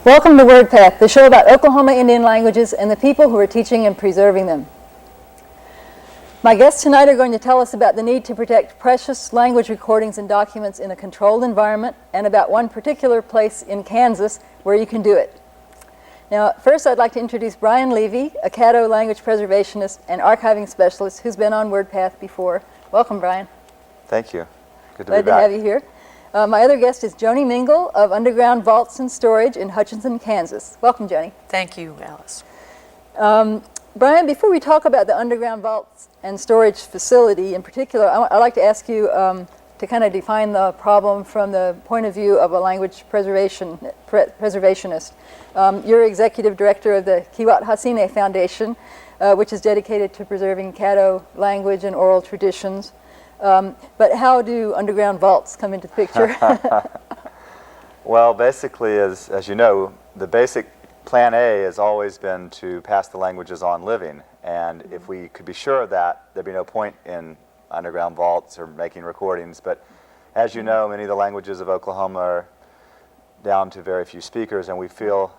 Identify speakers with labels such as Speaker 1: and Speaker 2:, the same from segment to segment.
Speaker 1: Welcome to Wordpath, the show about Oklahoma Indian languages and the people who are teaching and preserving them. My guests tonight are going to tell us about the need to protect precious language recordings and documents in a controlled environment, and about one particular place in Kansas where you can do it. Now, first I'd like to introduce Brian Levy, a Caddo language preservationist and archiving specialist who's been on Wordpath before. Welcome, Brian.
Speaker 2: Thank you. Good to
Speaker 1: Glad
Speaker 2: be back.
Speaker 1: to have you here. My other guest is Joni Mingle of Underground Vaults and Storage in Hutchinson, Kansas. Welcome, Joni.
Speaker 3: Thank you, Alice.
Speaker 1: Brian, before we talk about the Underground Vaults and Storage facility in particular, I'd like to ask you to kind of define the problem from the point of view of a language preservationist. You're executive director of the Kiwat Hasinay Foundation, which is dedicated to preserving Caddo language and oral traditions. But how do underground vaults come into the picture?
Speaker 2: Well, basically, as you know, the basic plan A has always been to pass the languages on living. And if we could be sure of that, there'd be no point in underground vaults or making recordings. But as you know, many of the languages of Oklahoma are down to very few speakers, and we feel,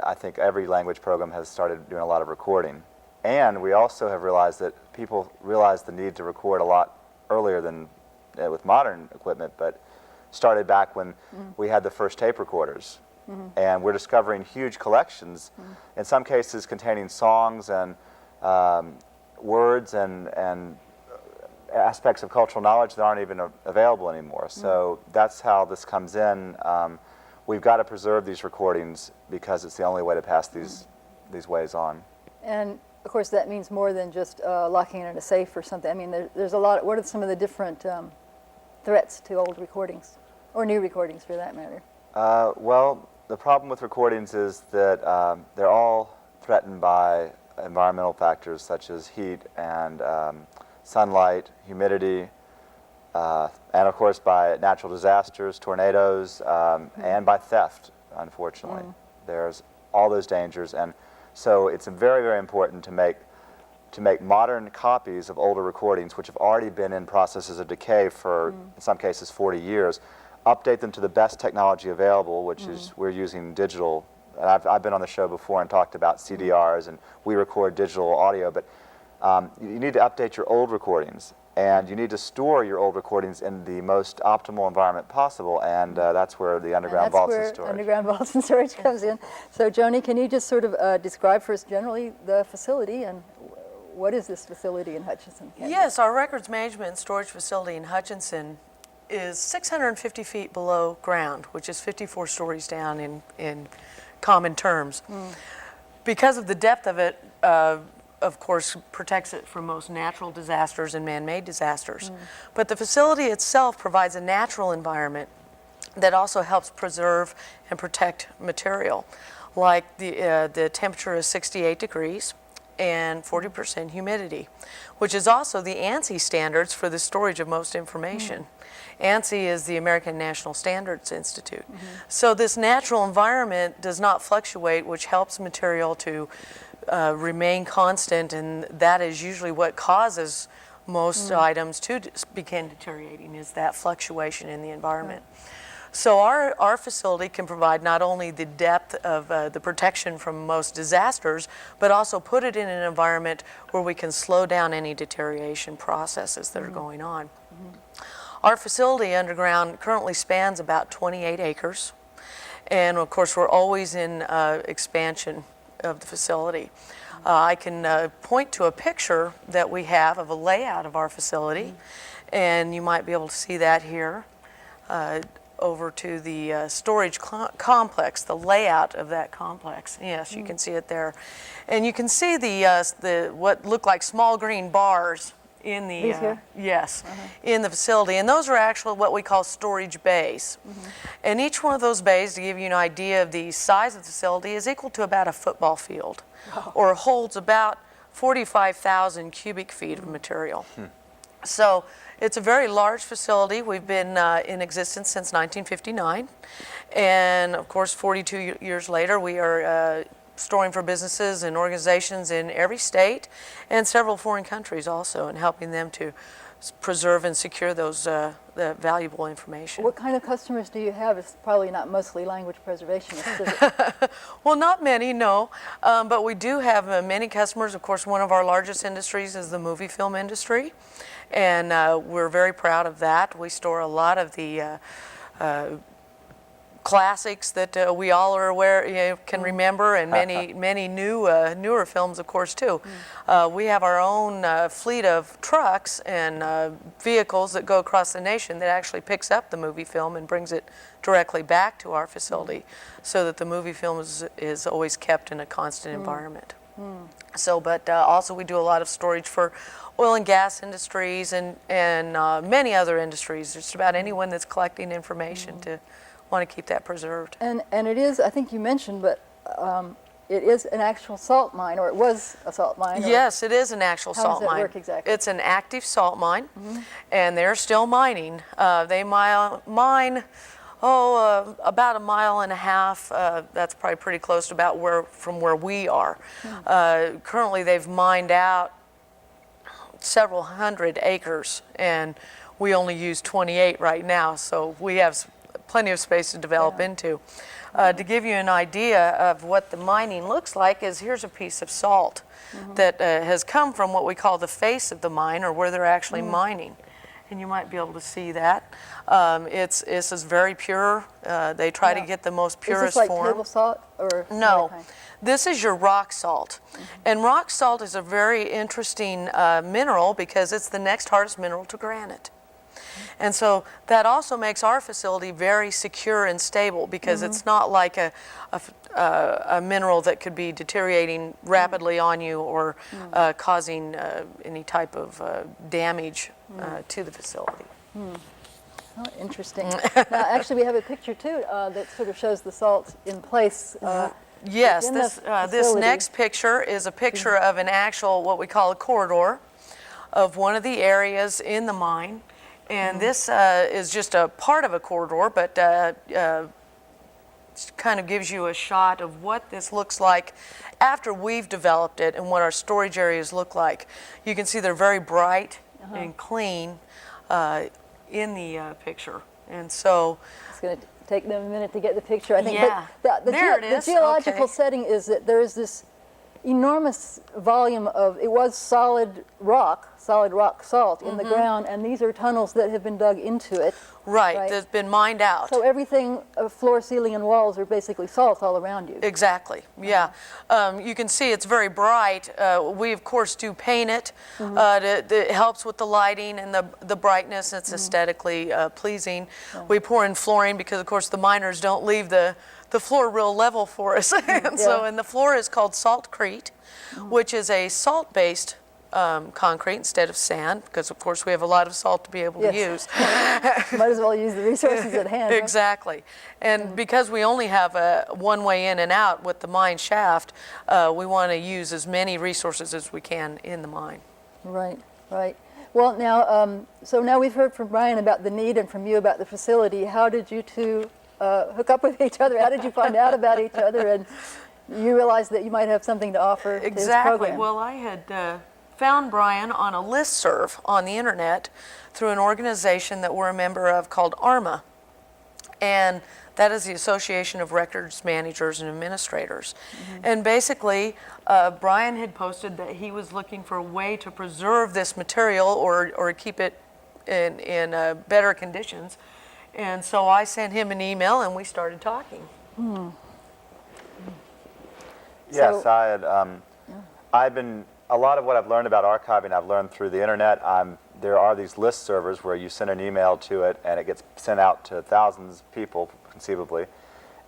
Speaker 2: I think every language program has started doing a lot of recording. And we also have realized that people realize the need to record a lot earlier than with modern equipment, but started back when we had the first tape recorders. And we're discovering huge collections, in some cases containing songs and words and aspects of cultural knowledge that aren't even available anymore. So that's how this comes in. We've got to preserve these recordings because it's the only way to pass these ways on.
Speaker 1: And of course, that means more than just locking it in a safe or something. I mean, there's a lot. What are some of the different threats to old recordings, or new recordings for that matter?
Speaker 2: Well, the problem with recordings is that they're all threatened by environmental factors such as heat and sunlight, humidity, and of course by natural disasters, tornadoes, and by theft, unfortunately. There's all those dangers, and so it's very, very important to make modern copies of older recordings, which have already been in processes of decay for, in some cases, 40 years, update them to the best technology available, which is we're using digital. And I've been on the show before and talked about CDRs, and we record digital audio, but you need to update your old recordings, and you need to store your old recordings in the most optimal environment possible, and that's where the underground vaults and storage.
Speaker 1: That's where underground vaults and storage comes in. So, Joni, can you just sort of describe for us generally the facility, and what is this facility in Hutchinson, Kansas?
Speaker 3: Yes, our records management and storage facility in Hutchinson is 650 feet below ground, which is 54 stories down in common terms. Because of the depth of it, of course, protects it from most natural disasters and man-made disasters. But the facility itself provides a natural environment that also helps preserve and protect material. Like the temperature is 68 degrees and 40% humidity, which is also the ANSI standards for the storage of most information. ANSI is the American National Standards Institute. So this natural environment does not fluctuate, which helps material to remain constant, and that is usually what causes most items to begin deteriorating, is that fluctuation in the environment. So our facility can provide not only the depth of the protection from most disasters, but also put it in an environment where we can slow down any deterioration processes that are going on. Our facility underground currently spans about 28 acres, and of course we're always in expansion of the facility. I can point to a picture that we have of a layout of our facility, and you might be able to see that here. Over to the storage complex, the layout of that complex. Yes, you can see it there. And you can see the what look like small green bars in the
Speaker 1: These here?
Speaker 3: yes, in the facility, and those are actually what we call storage bays. And each one of those bays, to give you an idea of the size of the facility, is equal to about a football field, or holds about 45,000 cubic feet of material. So it's a very large facility. We've been in existence since 1959, and of course 42 years later we are storing for businesses and organizations in every state and several foreign countries also, and helping them to preserve and secure those the valuable information.
Speaker 1: What kind of customers do you have? It's probably not mostly language preservationists, is it?
Speaker 3: Well, not many, no, but we do have many customers. Of course, one of our largest industries is the movie film industry, and we're very proud of that. We store a lot of the classics that we all are aware, can remember, and many newer films, of course, too. We have our own fleet of trucks and vehicles that go across the nation that actually picks up the movie film and brings it directly back to our facility, so that the movie film is always kept in a constant environment. So, but also we do a lot of storage for oil and gas industries and many other industries, just about anyone that's collecting information to want to keep that preserved.
Speaker 1: And it is, I think you mentioned, but it is an actual salt mine, or it was a salt mine.
Speaker 3: Yes, it is an actual salt mine.
Speaker 1: How does that work exactly?
Speaker 3: It's an active salt mine, and they're still mining. They mine, about a mile and a half. That's probably pretty close to about from where we are. Currently, they've mined out several hundred acres, and we only use 28 right now, so we have plenty of space to develop into. To give you an idea of what the mining looks like, is here's a piece of salt that has come from what we call the face of the mine, or where they're actually mining. And you might be able to see that. It's very pure. They try to get the most purest form.
Speaker 1: Is this like table salt? Or
Speaker 3: no. This is your rock salt. And rock salt is a very interesting mineral because it's the next hardest mineral to granite. And so that also makes our facility very secure and stable, because it's not like a mineral that could be deteriorating rapidly on you or causing any type of damage to the facility.
Speaker 1: Oh, interesting. Now, actually, we have a picture too that sort of shows the salt in place.
Speaker 3: Yes, this next picture is a picture of an actual, what we call a corridor, of one of the areas in the mine. And this is just a part of a corridor, but kind of gives you a shot of what this looks like after we've developed it and what our storage areas look like. You can see they're very bright and clean in the picture. And so
Speaker 1: it's going to take them a minute to get the picture, I think.
Speaker 3: Yeah,
Speaker 1: but the geological setting is that there is this enormous volume of, it was solid rock salt in the ground, and these are tunnels that have been dug into it.
Speaker 3: Right, that's been mined out.
Speaker 1: So everything, floor, ceiling, and walls are basically salt all around you.
Speaker 3: Exactly, yeah. You can see it's very bright. We, of course, do paint it. It helps with the lighting and the brightness. It's aesthetically pleasing. We pour in flooring because, of course, the miners don't leave the floor real level for us. And the floor is called saltcrete, which is a salt-based concrete instead of sand, because of course we have a lot of salt to be able to use.
Speaker 1: Might as well use the resources at hand.
Speaker 3: Exactly. And because we only have one way in and out with the mine shaft, we want to use as many resources as we can in the mine.
Speaker 1: Right, right. Well, now, so now we've heard from Brian about the need and from you about the facility. How did you two hook up with each other? How did you find out about each other, and you realized that you might have something to offer to this program?
Speaker 3: Well, I had found Brian on a listserv on the internet through an organization that we're a member of called ARMA, and that is the Association of Records Managers and Administrators. And basically, Brian had posted that he was looking for a way to preserve this material or keep it in better conditions. And so I sent him an email, and we started talking.
Speaker 2: Yes, I've been, a lot of what I've learned about archiving, I've learned through the internet. There are these list servers where you send an email to it, and it gets sent out to thousands of people, conceivably.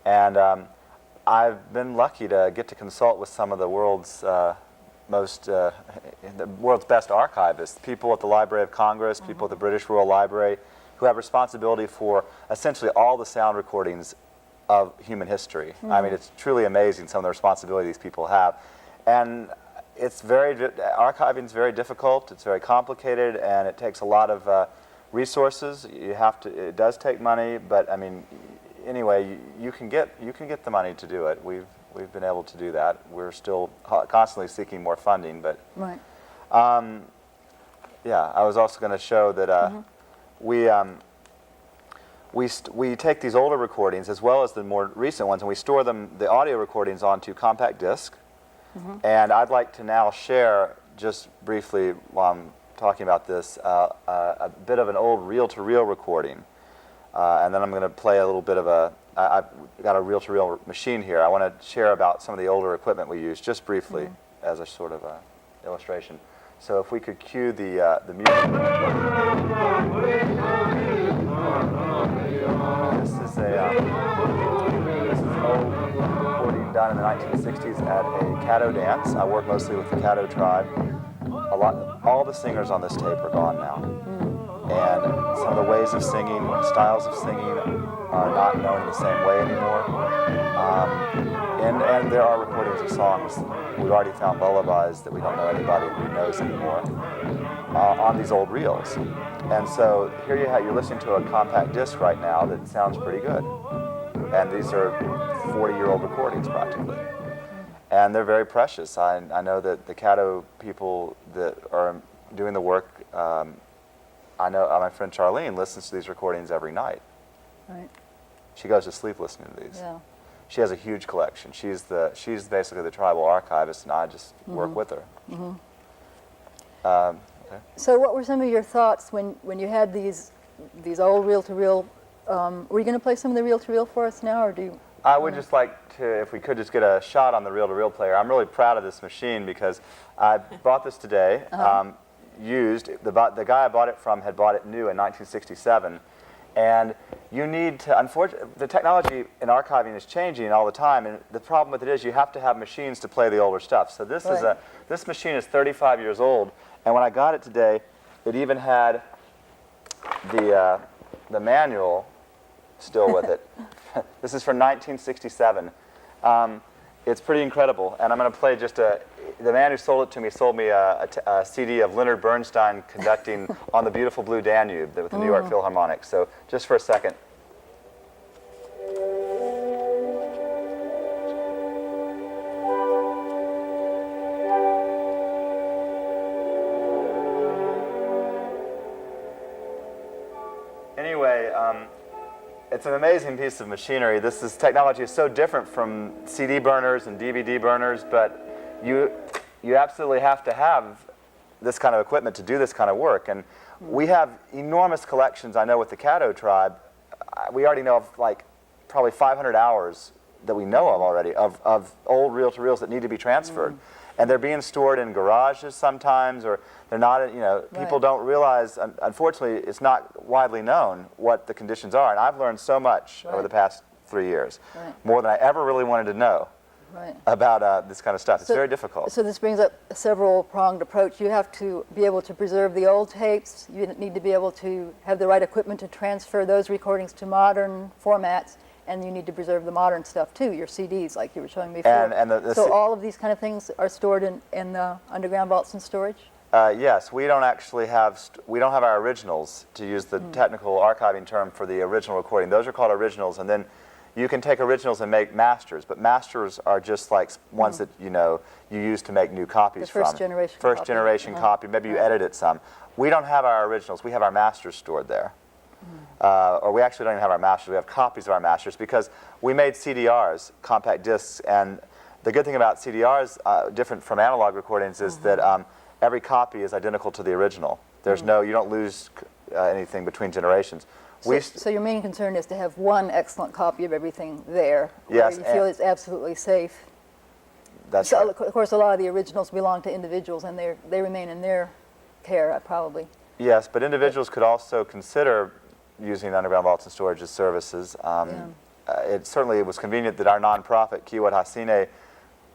Speaker 2: And I've been lucky to get to consult with some of the world's the world's best archivists, people at the Library of Congress, people at the British Royal Library, who have responsibility for essentially all the sound recordings of human history. I mean, it's truly amazing some of the responsibility these people have. And archiving is very difficult, it's very complicated, and it takes a lot of resources. It does take money, but I mean, anyway, you can get the money to do it. We've been able to do that. We're still constantly seeking more funding, but
Speaker 1: Right.
Speaker 2: yeah, I was also going to show that we take these older recordings as well as the more recent ones, and we store the audio recordings onto compact disc. And I'd like to now share, just briefly while I'm talking about this, a bit of an old reel-to-reel recording. And then I'm going to play a little bit of I've got a reel-to-reel machine here. I want to share about some of the older equipment we use, just briefly, as a sort of illustration. So if we could cue the music. This is an old recording done in the 1960s at a Caddo dance. I work mostly with the Caddo tribe. All the singers on this tape are gone now. And some of the ways of singing, styles of singing are not known in the same way anymore. And there are recordings of songs. We've already found lullabies that we don't know anybody who knows anymore on these old reels. And so here you're listening to a compact disc right now that sounds pretty good. And these are 40-year-old recordings practically. And they're very precious. I know that the Caddo people that are doing the work, I know my friend Charlene listens to these recordings every night.
Speaker 1: Right.
Speaker 2: She goes to sleep listening to these.
Speaker 1: Yeah.
Speaker 2: She has a huge collection. She's basically the tribal archivist, and I just work with her. Okay.
Speaker 1: So what were some of your thoughts when you had these old reel-to-reel? Were you going to play some of the reel-to-reel for us now, or do you?
Speaker 2: I would just like to, if we could just get a shot on the reel-to-reel player. I'm really proud of this machine because I bought this today. Used. The guy I bought it from had bought it new in 1967. And you need to, unfortunately, the technology in archiving is changing all the time, and the problem with it is you have to have machines to play the older stuff. So this this machine is 35 years old, and when I got it today, it even had the manual still with it. This is from 1967. It's pretty incredible, and I'm going to play just the man who sold it to me sold me a CD of Leonard Bernstein conducting on the beautiful Blue Danube with the New York Philharmonic. So just for a second. Anyway, it's an amazing piece of machinery. Technology is so different from CD burners and DVD burners, but you absolutely have to have this kind of equipment to do this kind of work. And we have enormous collections, I know, with the Caddo tribe. We already know of like probably 500 hours that we know of already of old reel-to-reels that need to be transferred. And they're being stored in garages sometimes, or they're not, people don't realize, unfortunately, it's not widely known what the conditions are. And I've learned so much over the past 3 years, more than I ever really wanted to know about this kind of stuff. It's very difficult.
Speaker 1: So this brings up a several-pronged approach. You have to be able to preserve the old tapes. You need to be able to have the right equipment to transfer those recordings to modern formats. And you need to preserve the modern stuff too, your CDs, like you were showing before. So all of these kind of things are stored in the underground vaults and storage?
Speaker 2: Yes, we don't actually have our originals, to use the technical archiving term for the original recording. Those are called originals, and then you can take originals and make masters, but masters are just like ones that you use to make new copies from.
Speaker 1: First
Speaker 2: First-generation copy. Maybe you edit it some. We don't have our originals. We have our masters stored there. Or we actually don't even have our masters. We have copies of our masters because we made CDRs, compact discs, and the good thing about CDRs, different from analog recordings, is that every copy is identical to the original. There's you don't lose anything between generations.
Speaker 1: So your main concern is to have one excellent copy of everything there,
Speaker 2: yes,
Speaker 1: where you feel it's absolutely safe.
Speaker 2: That's right.
Speaker 1: Of course, a lot of the originals belong to individuals, and they remain in their care, probably.
Speaker 2: Yes, but individuals could also consider using underground vaults and storage as services. It certainly was convenient that our nonprofit, Kiwat Hasinay,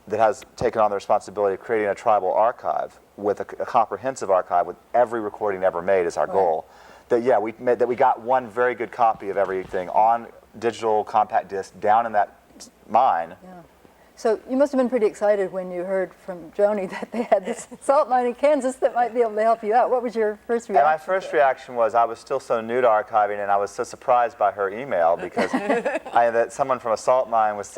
Speaker 2: that has taken on the responsibility of creating a tribal archive with a comprehensive archive with every recording ever made is our goal. That we got one very good copy of everything on digital compact disc down in that mine.
Speaker 1: Yeah. So you must have been pretty excited when you heard from Joni that they had this salt mine in Kansas that might be able to help you out. What was your first reaction?
Speaker 2: And my first reaction was I was still so new to archiving, and I was so surprised by her email because that someone from a salt mine was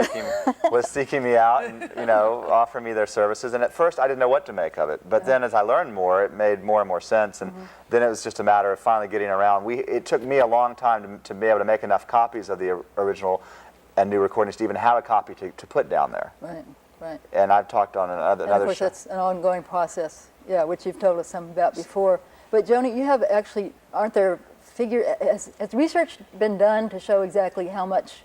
Speaker 2: seeking me out and offering me their services. And at first I didn't know what to make of it, but then as I learned more, it made more and more sense. And then it was just a matter of finally getting around. It took me a long time to be able to make enough copies of the original and new recordings to even have a copy to put down there.
Speaker 1: Right, right.
Speaker 2: And I've talked on another
Speaker 1: And of course, that's an ongoing process, which you've told us some about before. But Joni, you have actually, aren't there has research been done to show exactly how much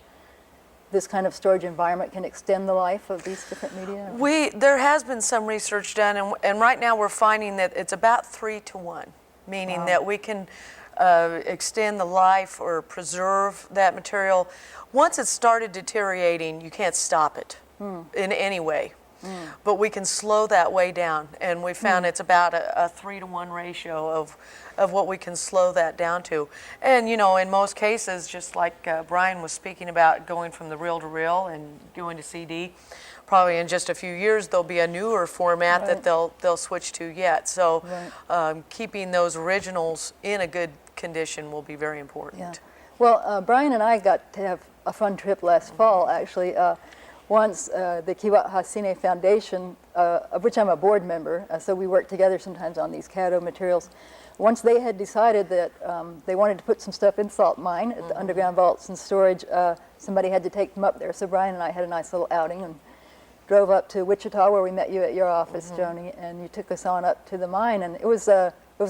Speaker 1: this kind of storage environment can extend the life of these different media?
Speaker 3: There has been some research done, and right now we're finding that it's about 3 to 1, meaning that we can extend the life or preserve that material. Once it's started deteriorating, you can't stop it in any way. But we can slow that way down, and we found it's about a 3 to 1 ratio of what we can slow that down to. And in most cases, just like Brian was speaking about going from the reel to reel and going to CD, probably in just a few years there'll be a newer format that they'll switch to yet. So keeping those originals in a good condition will be very important.
Speaker 1: Yeah. Well, Brian and I got to have a fun trip last fall, actually. Once the Kiwat Hasinay Foundation, of which I'm a board member, so we work together sometimes on these CADO materials. Once they had decided that they wanted to put some stuff in salt mine at the underground vaults and storage, somebody had to take them up there. So Brian and I had a nice little outing and drove up to Wichita, where we met you at your office, Joni, and you took us on up to the mine, and it was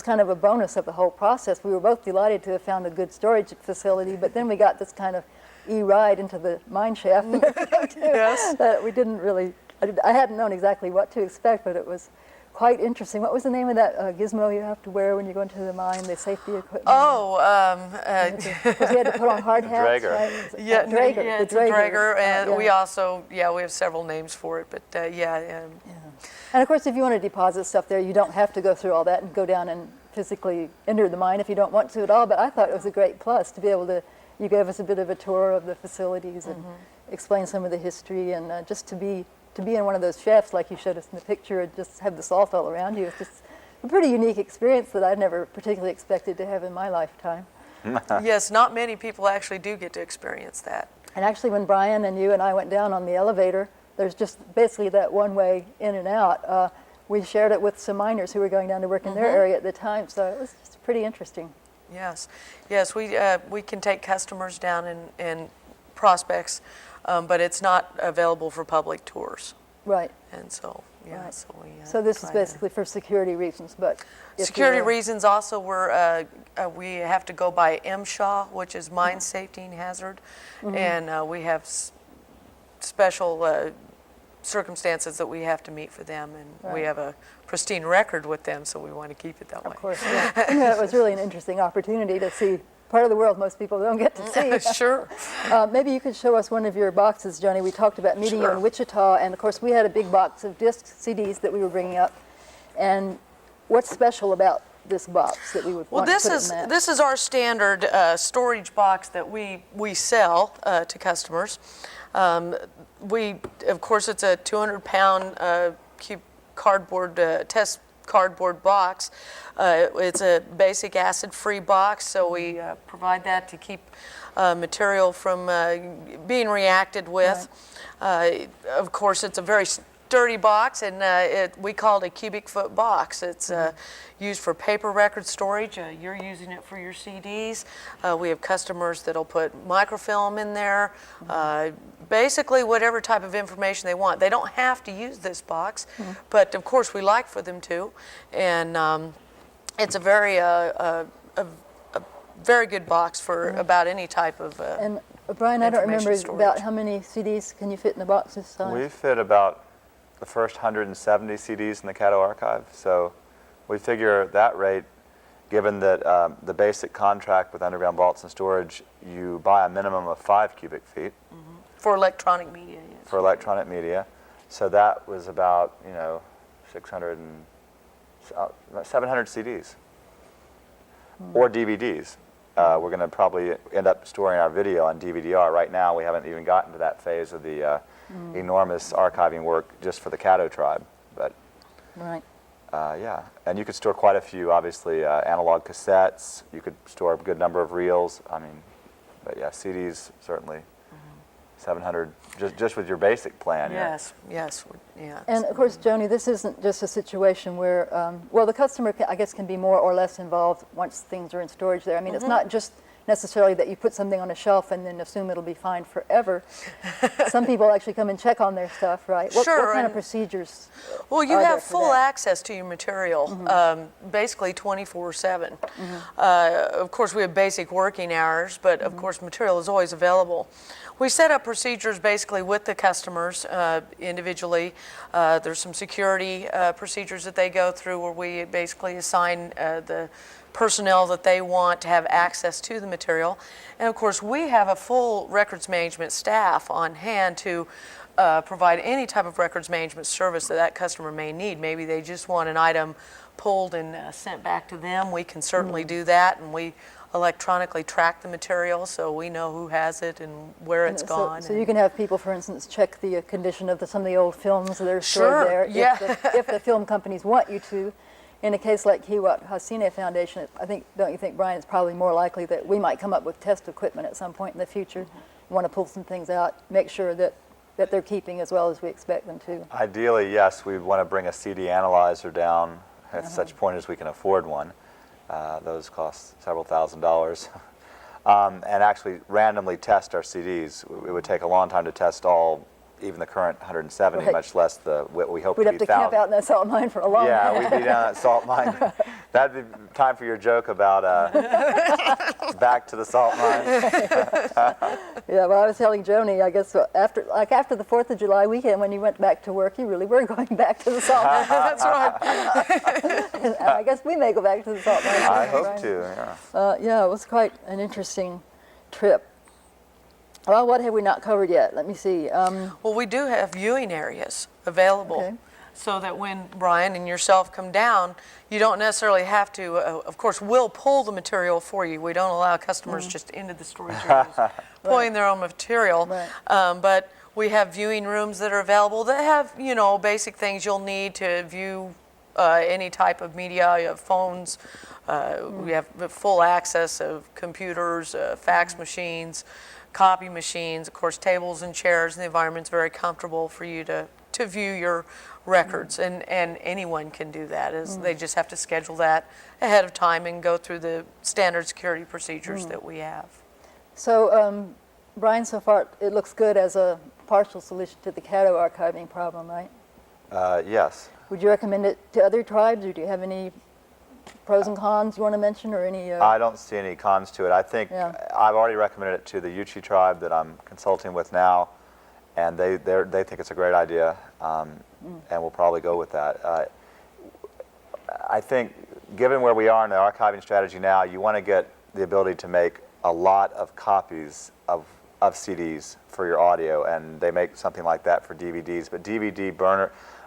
Speaker 1: kind of a bonus of the whole process. We were both delighted to have found a good storage facility, but then we got this kind of ride into the mine shaft that we didn't really, I hadn't known exactly what to expect, but it was quite interesting. What was the name of that gizmo you have to wear when you go into the mine, the safety equipment? Because you had to put on hard hats,
Speaker 2: Drager.
Speaker 1: right?
Speaker 3: Yeah,
Speaker 1: Drager.
Speaker 3: it's a Drager, and we also, we have several names for it, but
Speaker 1: And of course, if you want to deposit stuff there, you don't have to go through all that and go down and physically enter the mine if you don't want to at all. But I thought it was a great plus to be able to, you gave us a bit of a tour of the facilities and explain some of the history, and just to be in one of those shafts like you showed us in the picture and just have the salt all around you. It's just a pretty unique experience that I'd never particularly expected to have in my lifetime.
Speaker 3: Yes, not many people actually do get to experience that.
Speaker 1: And actually, when Brian and you and I went down on the elevator, there's just basically that one way in and out. We shared it with some miners who were going down to work in their area at the time, so it was just pretty interesting.
Speaker 3: Yes, we can take customers down in prospects, but it's not available for public tours.
Speaker 1: Right.
Speaker 3: And so,
Speaker 1: Right.
Speaker 3: so
Speaker 1: this is basically for security reasons, but
Speaker 3: security reasons also. We have to go by MSHA, which is Mine Safety and Hazard, and we have special circumstances that we have to meet for them, and we have a pristine record with them, so we want to keep it that way.
Speaker 1: Of course, yeah. It was really an interesting opportunity to see part of the world most people don't get to see.
Speaker 3: Sure.
Speaker 1: Maybe you could show us one of your boxes, Joni. We talked about meeting you in Wichita, and of course we had a big box of disc CDs that we were bringing up. And what's special about this box that we would want to put in that?
Speaker 3: This is our standard storage box that we sell to customers. Of course, it's a 200-pound cardboard test cardboard box. It's a basic acid-free box, so we provide that to keep material from being reacted with. Of course, it's a very sturdy box, and we call it a cubic foot box. It's used for paper record storage. You're using it for your CDs. We have customers that'll put microfilm in there. Basically, whatever type of information they want. They don't have to use this box, but of course we like for them to. And it's a very good box for about any type of
Speaker 1: And Brian, I don't remember about how many CDs can you fit in the box this size?
Speaker 2: We fit about the first 170 CDs in the CADO archive, so we figure at that rate, given that the basic contract with underground vaults and storage, you buy a minimum of 5 cubic feet.
Speaker 3: for electronic media. Yes.
Speaker 2: For electronic media. So that was about, 700 CDs or DVDs. We're going to probably end up storing our video on DVD-R. Right now, we haven't even gotten to that phase of the enormous archiving work just for the Caddo tribe. But
Speaker 1: Right.
Speaker 2: yeah, and you could store quite a few, obviously, analog cassettes. You could store a good number of reels. I mean, but yeah, CDs certainly. 700 just with your basic plan.
Speaker 3: Yes, yes, yeah.
Speaker 1: And of course, Joni, this isn't just a situation where, well, the customer, I guess, can be more or less involved once things are in storage there. I mean, it's not just necessarily that you put something on a shelf and then assume it'll be fine forever. Some people actually come and check on their stuff, right? What kind of procedures
Speaker 3: Well, you
Speaker 1: are there
Speaker 3: have
Speaker 1: for
Speaker 3: full
Speaker 1: that?
Speaker 3: access to your material, basically 24/7. Of course, we have basic working hours, but of course, material is always available. We set up procedures basically with the customers individually. There's some security procedures that they go through where we basically assign the personnel that they want to have access to the material. And of course, we have a full records management staff on hand to provide any type of records management service that that customer may need. Maybe they just want an item pulled and sent back to them. We can certainly do that, and we electronically track the material so we know who has it and where it's gone.
Speaker 1: So you can have people, for instance, check the condition of some of the old films that are stored
Speaker 3: Sure,
Speaker 1: there.
Speaker 3: yeah.
Speaker 1: If the film companies want you to. In a case like Kiwat Hasinay Foundation, don't you think, Brian, it's probably more likely that we might come up with test equipment at some point in the future, want to pull some things out, make sure that they're keeping as well as we expect them to.
Speaker 2: Ideally, yes, we want to bring a CD analyzer down at such point as we can afford one. Those cost several $1,000s. And actually randomly test our CDs. It would take a long time to test even the current 170,
Speaker 1: Right.
Speaker 2: much less what we hope
Speaker 1: We'd
Speaker 2: to
Speaker 1: have
Speaker 2: be
Speaker 1: to camp
Speaker 2: 1,000.
Speaker 1: out in that salt mine for a long
Speaker 2: Yeah,
Speaker 1: time.
Speaker 2: we'd be down at salt mine. That'd be time for your joke about back to the salt mine.
Speaker 1: Yeah, well, I was telling Joni, I guess after the 4th of July weekend when you went back to work, you really were going back to the salt mine.
Speaker 3: That's right.
Speaker 1: And I guess we may go back to the salt mine.
Speaker 2: I
Speaker 1: too,
Speaker 2: hope
Speaker 1: Brian.
Speaker 2: to, yeah.
Speaker 1: Yeah, it was quite an interesting trip. Well, what have we not covered yet? Let me see.
Speaker 3: Well, we do have viewing areas available.
Speaker 1: Okay.
Speaker 3: So that when Brian and yourself come down, you don't necessarily have to, of course, we'll pull the material for you. We don't allow customers just into the storage areas pulling their own material.
Speaker 1: Right.
Speaker 3: But we have viewing rooms that are available that have, basic things you'll need to view any type of media. You have phones. We have full access of computers, fax machines, copy machines, of course, tables and chairs, and the environment's very comfortable for you to view your records, and anyone can do that. They just have to schedule that ahead of time and go through the standard security procedures that we have.
Speaker 1: So, Brian, so far it looks good as a partial solution to the Caddo archiving problem, right?
Speaker 2: Yes.
Speaker 1: Would you recommend it to other tribes, or do you have any pros and cons you want to mention, or any?
Speaker 2: I don't see any cons to it. I think
Speaker 1: Yeah.
Speaker 2: I've already recommended it to the Yuchi tribe that I'm consulting with now, and they think it's a great idea, and we'll probably go with that. I think, given where we are in the archiving strategy now, you want to get the ability to make a lot of copies of CDs for your audio, and they make something like that for DVDs. But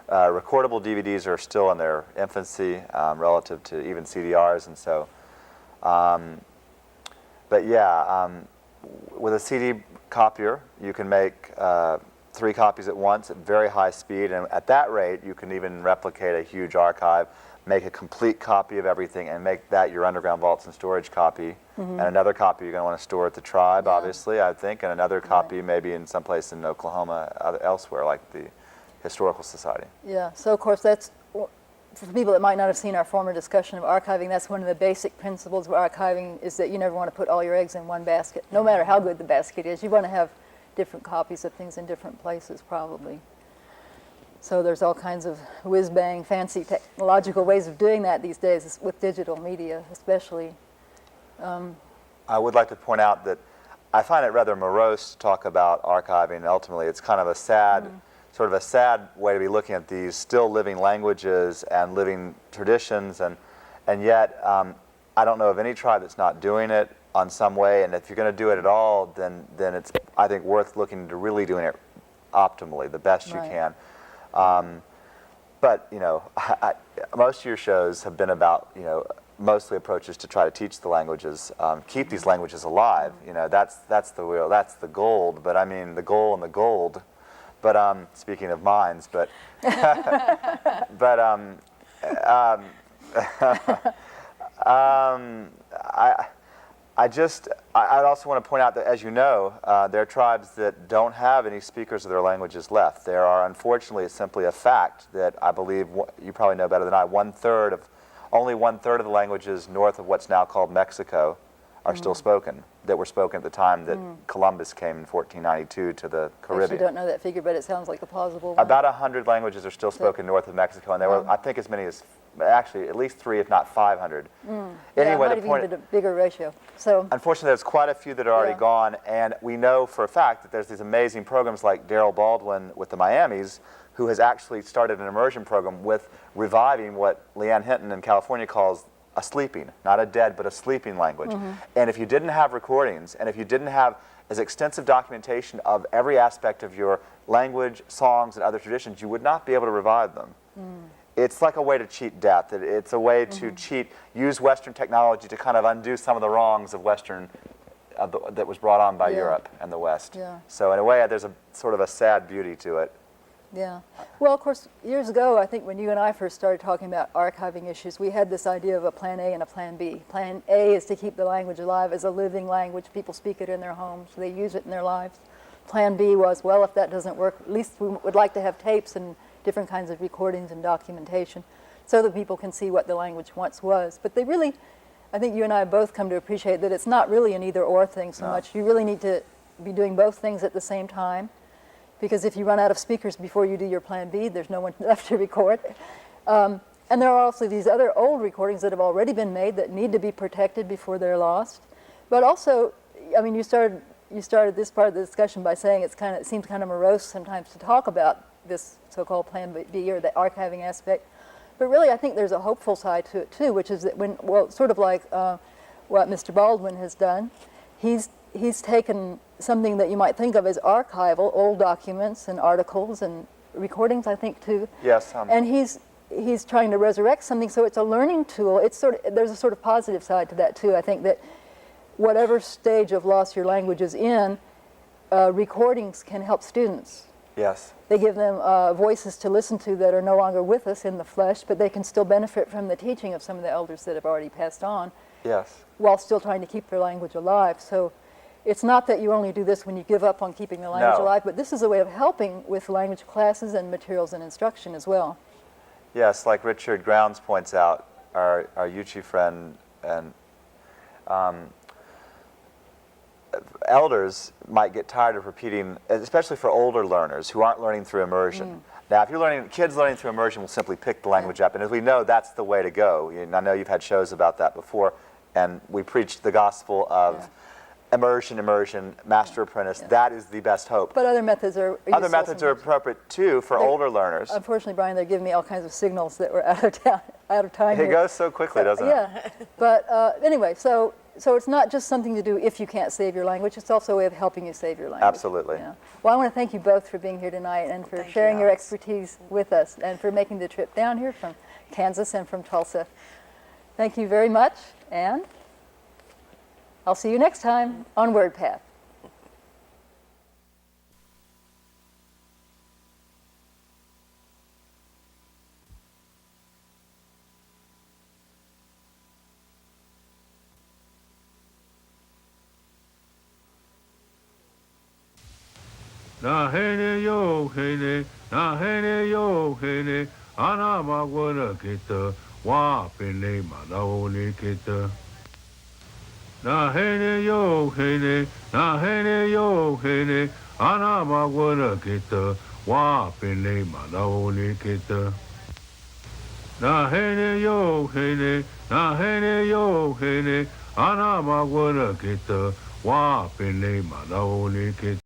Speaker 2: recordable DVDs are still in their infancy relative to even CDRs, and so. But yeah, with a CD copier, you can make 3 copies at once at very high speed, and at that rate, you can even replicate a huge archive, make a complete copy of everything, and make that your underground vaults and storage copy. And another copy you're going to want to store at the tribe, obviously, I think, and another copy maybe in some place in Oklahoma, elsewhere, like the Historical Society.
Speaker 1: Yeah, so of course that's, for people that might not have seen our former discussion of archiving, that's one of the basic principles of archiving, is that you never want to put all your eggs in one basket. No matter how good the basket is, you want to have different copies of things in different places, probably. So there's all kinds of whiz-bang, fancy technological ways of doing that these days, with digital media especially.
Speaker 2: I would like to point out that I find it rather morose to talk about archiving. Ultimately, it's kind of a sad, sort of a sad way to be looking at these still living languages and living traditions, and yet I don't know of any tribe that's not doing it on some way. And if you're going to do it at all, then it's, I think, worth looking into really doing it optimally, the best you can. But, most of your shows have been about, mostly approaches to try to teach the languages, keep these languages alive. That's the gold. But I mean, the goal and the gold. But speaking of mines, but but I'd also want to point out that, as you know, there are tribes that don't have any speakers of their languages left. There are, unfortunately, it's simply a fact that I believe, you probably know better than I, only one third of the languages north of what's now called Mexico are still spoken, that were spoken at the time that Columbus came in 1492 to the Caribbean.
Speaker 1: I actually don't know that figure, but it sounds like a plausible one.
Speaker 2: About 100 languages are still spoken north of Mexico, and there were, I think, as many as, actually, at least 3, if not 500.
Speaker 1: Anyway,
Speaker 2: Yeah,
Speaker 1: might have even been a bigger ratio. So,
Speaker 2: unfortunately, there's quite a few that are already gone, and we know for a fact that there's these amazing programs like Daryl Baldwin with the Miamis, who has actually started an immersion program with reviving what Leanne Hinton in California calls a sleeping, not a dead, but a sleeping language. And if you didn't have recordings, and if you didn't have as extensive documentation of every aspect of your language, songs, and other traditions, you would not be able to revive them. It's like a way to cheat death. It's a way to use Western technology to kind of undo some of the wrongs of Western, that was brought on by Europe and the West. So in a way, there's a sort of a sad beauty to it.
Speaker 1: yeah. Well, of course, years ago, I think when you and I first started talking about archiving issues, we had this idea of a plan A and a plan B. Plan A is to keep the language alive as a living language. People speak it in their homes. They use it in their lives. Plan B was, well, if that doesn't work, at least we would like to have tapes and different kinds of recordings and documentation so that people can see what the language once was. But they really, I think you and I both come to appreciate that it's not really an either-or thing so much. You really need to be doing both things at the same time, because if you run out of speakers before you do your plan B, there's no one left to record. And there are also these other old recordings that have already been made that need to be protected before they're lost. But also, I mean, you started this part of the discussion by saying it seems kind of morose sometimes to talk about this so-called plan B or the archiving aspect. But really, I think there's a hopeful side to it too, which is that sort of like what Mr. Baldwin has done, he's taken something that you might think of as archival, old documents and articles and recordings, I think too.
Speaker 2: Yes.
Speaker 1: And he's trying to resurrect something, so it's a learning tool. There's a sort of positive side to that too. I think that whatever stage of loss your language is in, recordings can help students.
Speaker 2: Yes.
Speaker 1: They give them voices to listen to that are no longer with us in the flesh, but they can still benefit from the teaching of some of the elders that have already passed on.
Speaker 2: Yes.
Speaker 1: While still trying to keep their language alive. So it's not that you only do this when you give up on keeping the language alive, but this is a way of helping with language classes and materials and instruction as well.
Speaker 2: Yes, like Richard Grounds points out, our Yuchi friend, and elders might get tired of repeating, especially for older learners who aren't learning through immersion. Now, if kids learning through immersion will simply pick the language up, and as we know, that's the way to go. I know you've had shows about that before, and we preached the gospel of immersion, master apprentice. That is the best hope.
Speaker 1: But other methods are
Speaker 2: Other methods are appropriate too for older learners.
Speaker 1: Unfortunately, Brian, they're giving me all kinds of signals that we're out of time.
Speaker 2: It goes so quickly, doesn't it?
Speaker 1: Yeah. But anyway, so it's not just something to do if you can't save your language. It's also a way of helping you save your language.
Speaker 2: Absolutely.
Speaker 1: Yeah. Well, I want to thank you both for being here tonight and for sharing your expertise with us and for making the trip down here from Kansas and from Tulsa. Thank you very much, and I'll see you next time on Wordpath.
Speaker 4: Na hene yo hene, na hene yo hene, ana magwana kita, wa pene manaone kita. Na hene yo hene, na hene yo hene, ana magwana kita, wa pene manaone kita. Na hene yo hene, na hene yo hene, ana magwana kita, wa pene manaone kita.